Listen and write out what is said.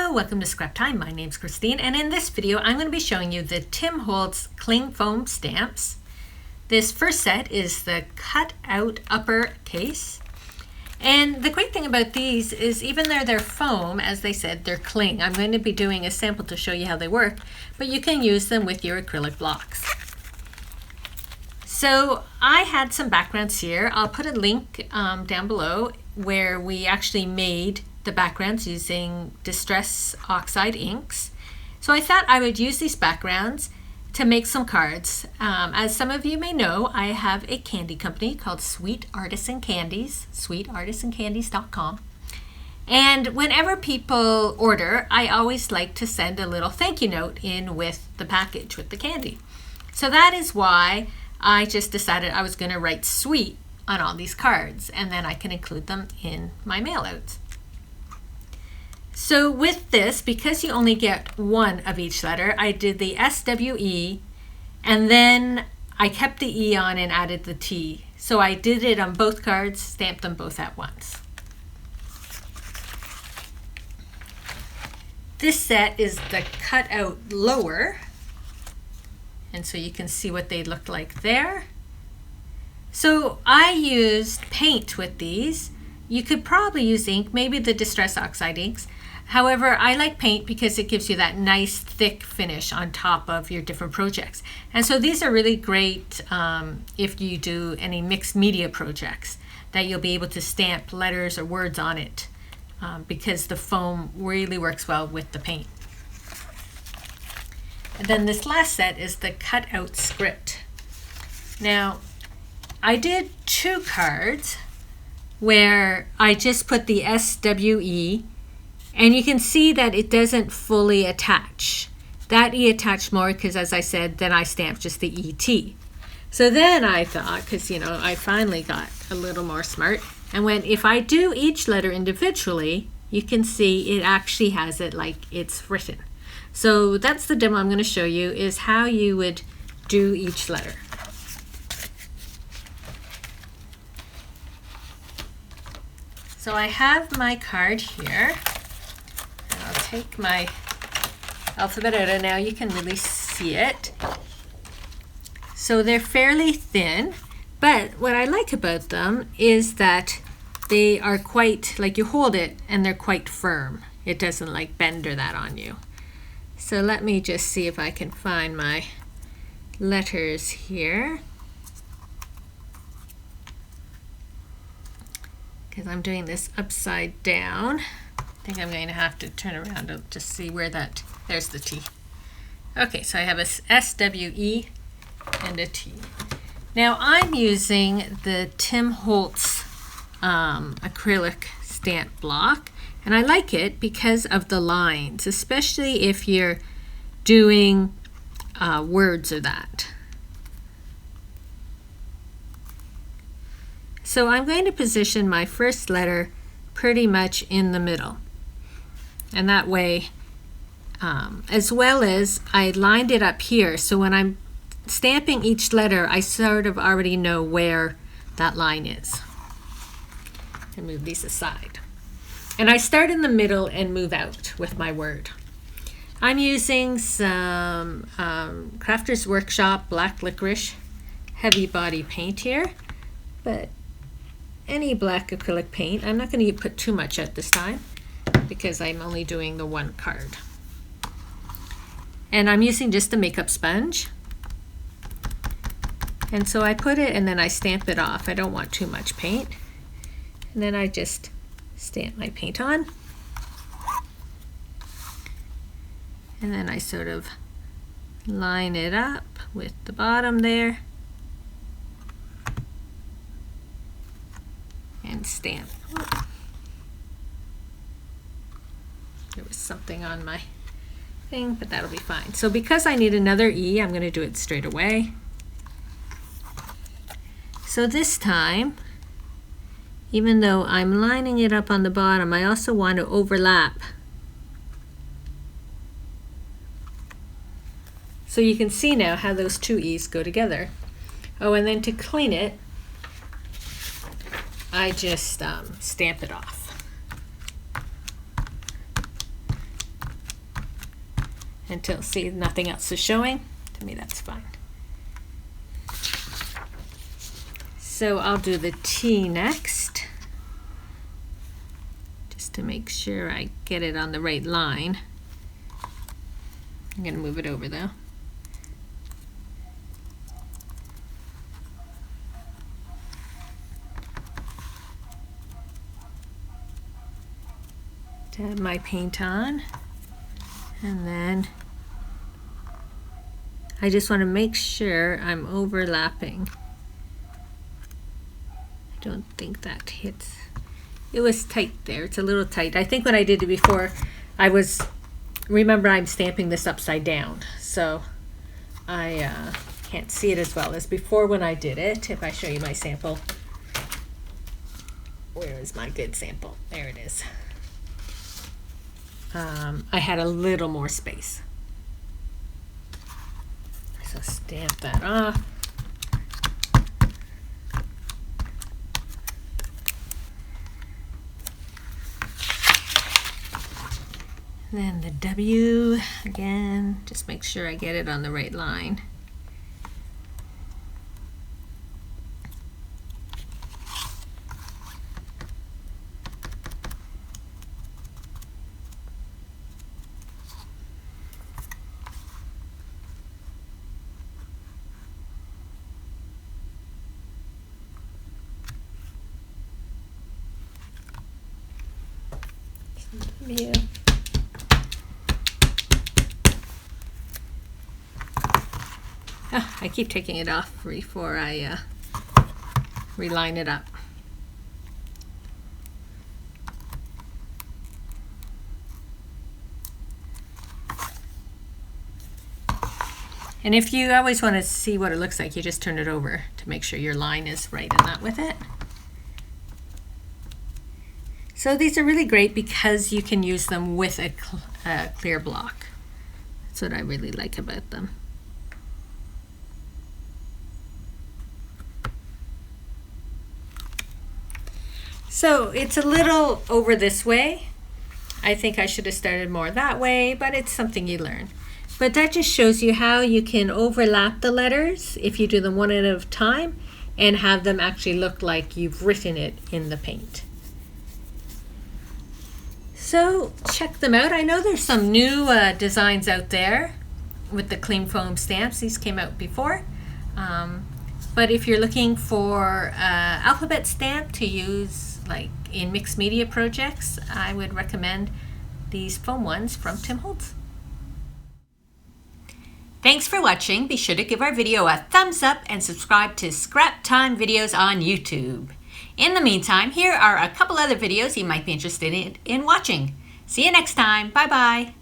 Hello, welcome to Scrap Time. My name's Christine, and in this video I'm going to be showing you the Tim Holtz cling foam stamps. This first set is the Cutout Upper case. And the great thing about these is even though they're foam, as they said, they're cling. I'm going to be doing a sample to show you how they work, but you can use them with your acrylic blocks. So I had some backgrounds here. I'll put a link down below where we actually made the backgrounds using Distress Oxide inks. So I thought I would use these backgrounds to make some cards. As some of you may know, I have a candy company called Sweet Artisan Candies, sweetartisancandies.com. And whenever people order, I always like to send a little thank you note in with the package, with the candy. So that is why I just decided I was going to write sweet on all these cards, and then I can include them in my mail outs. So with this, because you only get one of each letter, I did the SWE, and then I kept the E on and added the T. So I did it on both cards, stamped them both at once. This set is the Cutout Lower, and so you can see what they look like there. So I used paint with these. You could probably use ink, maybe the Distress Oxide inks. However, I like paint because it gives you that nice thick finish on top of your different projects. And so these are really great if you do any mixed media projects, that you'll be able to stamp letters or words on it because the foam really works well with the paint. And then this last set is the Cutout Script. Now, I did two cards where I just put the SWE, and you can see that it doesn't fully attach. That E attached more because, as I said, then I stamped just the ET. So then I thought, because I finally got a little more smart, and if I do each letter individually, you can see it actually has it like it's written. So that's the demo I'm going to show you, is how you would do each letter. So I have my card here. I'll take my alphabet out, and now you can really see it. So they're fairly thin, but what I like about them is that they are quite, like you hold it and they're quite firm. It doesn't like bend or that on you. So let me just see if I can find my letters here, because I'm doing this upside down. I think I'm going to have to turn around to just see where there's the T. Okay, so I have a SWE and a T. Now I'm using the Tim Holtz acrylic stamp block, and I like it because of the lines, especially if you're doing words or that. So I'm going to position my first letter pretty much in the middle. And that way, as well as I lined it up here, so when I'm stamping each letter, I sort of already know where that line is. And move these aside. And I start in the middle and move out with my word. I'm using some Crafter's Workshop Black Licorice heavy body paint here, but any black acrylic paint. I'm not going to put too much at this time because I'm only doing the one card. And I'm using just a makeup sponge. And so I put it and then I stamp it off. I don't want too much paint. And then I just stamp my paint on. And then I sort of line it up with the bottom there. And stamp. There was something on my thing, but that'll be fine. So because I need another E, I'm going to do it straight away. So this time, even though I'm lining it up on the bottom, I also want to overlap. So you can see now how those two E's go together. Oh, and then to clean it, I just stamp it off. until, see, nothing else is showing. To me, that's fine. So I'll do the T next, just to make sure I get it on the right line. I'm going to move it over though. Dab my paint on, and then I just want to make sure I'm overlapping. I don't think that hits. It was tight there. It's a little tight. I think when I did it before, remember I'm stamping this upside down, so I can't see it as well as before when I did it. If I show you my sample, where is my good sample? There it is. I had a little more space. So stamp that off. Then the W again, just make sure I get it on the right line. W. I keep taking it off before I reline it up. And if you always want to see what it looks like, you just turn it over to make sure your line is right and not with it. So these are really great because you can use them with a clear block. That's what I really like about them. So it's a little over this way. I think I should have started more that way, but it's something you learn. But that just shows you how you can overlap the letters if you do them one at a time and have them actually look like you've written it in the paint. So check them out. I know there's some new designs out there with the clean foam stamps. These came out before. But if you're looking for alphabet stamp to use like in mixed media projects, I would recommend these foam ones from Tim Holtz. Thanks for watching. Be sure to give our video a thumbs up and subscribe to Scrap Time videos on YouTube. In the meantime, here are a couple other videos you might be interested in watching. See you next time. Bye-bye.